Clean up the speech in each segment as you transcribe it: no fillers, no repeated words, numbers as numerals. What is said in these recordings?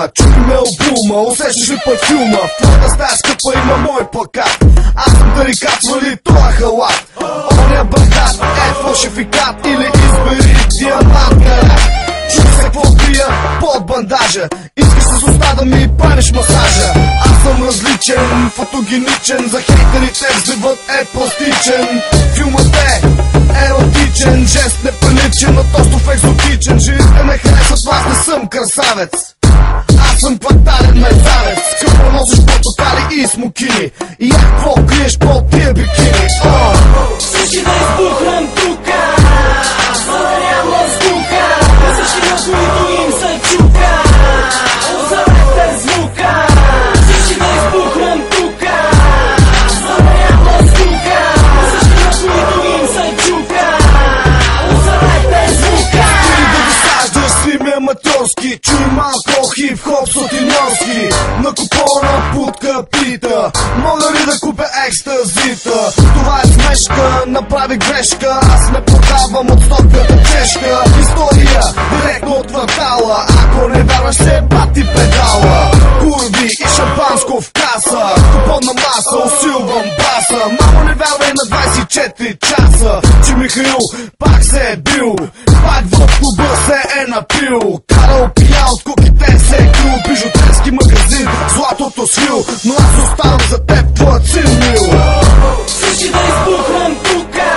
шума, чуй ме обума, усещаш ли парфюма? В твоята стая скъпа има мой плакат. Аз съм тарикат, свали тоя халат. Оня бърдат е фалшификат или избери диамант гараж. Чуй се какво пия под бандажа. Искаш с уста да ми правиш масажа. Аз съм различен, фотогеничен. За хейтерите взивът е пластичен. Филмът е еротичен, жест неприличен, но тостов екзотичен. Жените ме харесват, аз не съм красавец. Аз съм квартален мерзавец. Скъпо носиш портокали и смокини. И я какво криеш под тия бикини? Всички да избухнем тука, за да няма звука. Всички на които им се чука, озарете звука. Всички да избухнем тука, за да няма звука. Всички на които им се чука, озарете звука. Ти да досаждаш си ми аматьорски. Чуй малко хип-хоп сутиньорски. На купона путка пита, мога ли да купя екстазита? Това е смешка, направи грешка. Аз не продавам от стоката чешка. История директно от квартала. Ако не вярваш се бати педала. Курви и шампанско в каса. Купонна маса, усилвам баса. Мамо не вярвай на 24 часа, че Михаил пак се е бил. Пак в клуба се е напил. Карал пия от куките се е крил. Бижутерски магазин, златото свил. Но аз оставам за теб, твоят син мил. Всички да избухнем тука,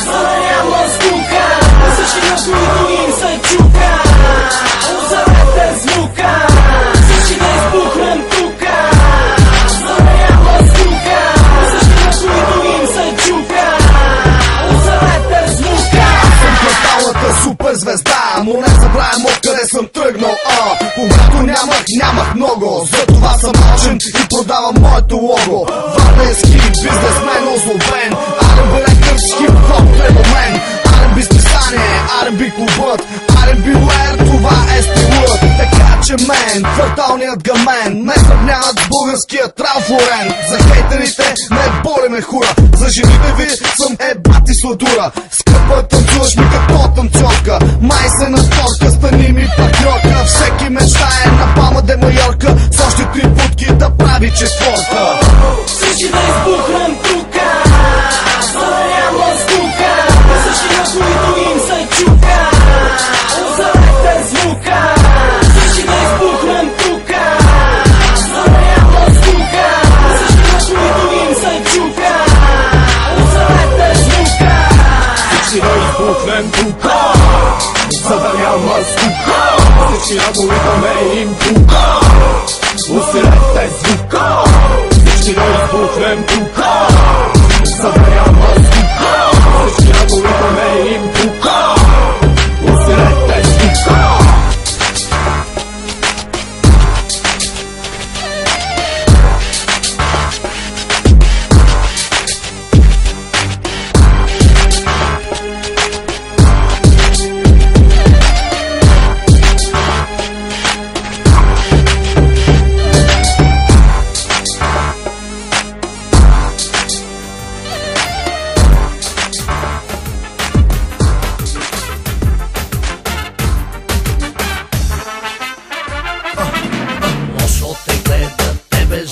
за да няма скука. Всички на които им се чука, озарете звука. Всички да избухнем тука, за да няма скука. Всички на които им се чука, озарете звука. Аз съм кварталната суперзвезда, но не забравям откъде съм тръгнал. Когато нямах много, затова съм алчен и продавам моето лого. Варненски бизнесмен озлобен, R&B лекар с хип-хоп феномен. R&B списание, R&B клубът, R&B лер, това е стилът. Така че мен, кварталният гамен, ме сравняват с българският Ралф Лорен. За хейтерите не болеме хура, за жените ви съм бати сладура. Скъпа танцуваш ми като танцорка, май се на торка, стани ми партньорка. Всеки мечтае на Палма де Майорка, с още 3 путки да прави четворка. Всички да избухнем тука, за да няма скука. Всички на които им се чука, озарете звука. Всички да избухнем тука, за да няма скука. Всички на които им се чука, озарете звука. Всички да избухнем тука, за да няма скука. Всички на които ме им тука, усилете звука. Всички да избухнем тука, за да няма скука. Всички на които ме им тука, усилете звука.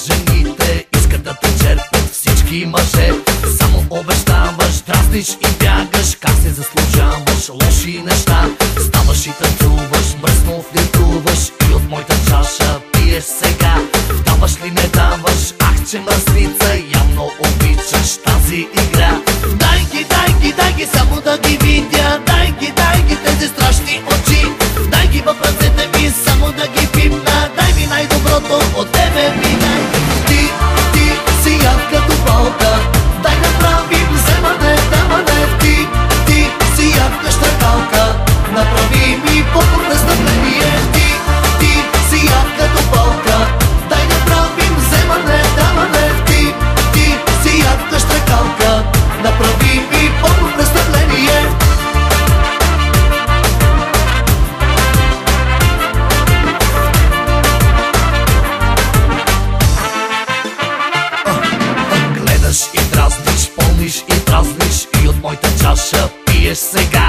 Жените искат да те черпят всички мъже. Само обещаваш, дразниш и бягаш. Как се заслужаваш лоши неща? Ставаш и танцуваш, мръсно флиртуваш. И от моята чаша пиеш сега. Даваш ли не даваш? Ах, че мръсница, явно обичаш тази игра. Дай ги, само да ги видя. Дай ги тези страшни очи. Дай ги в ръцете ми, само да ги пипна. Дай ми най-доброто от тебе ми. Ти си яд като болка. Дай направим вземане, даване. Ти си яд къщакалка. Направи ми по-престъпление. Ти си яд като болка. Дай направим вземане, даване. Ти си яд къщакалка. Направи ми по-престъпление. И дразниш, пълниш и дразниш. И от моята чаша пиеш сега.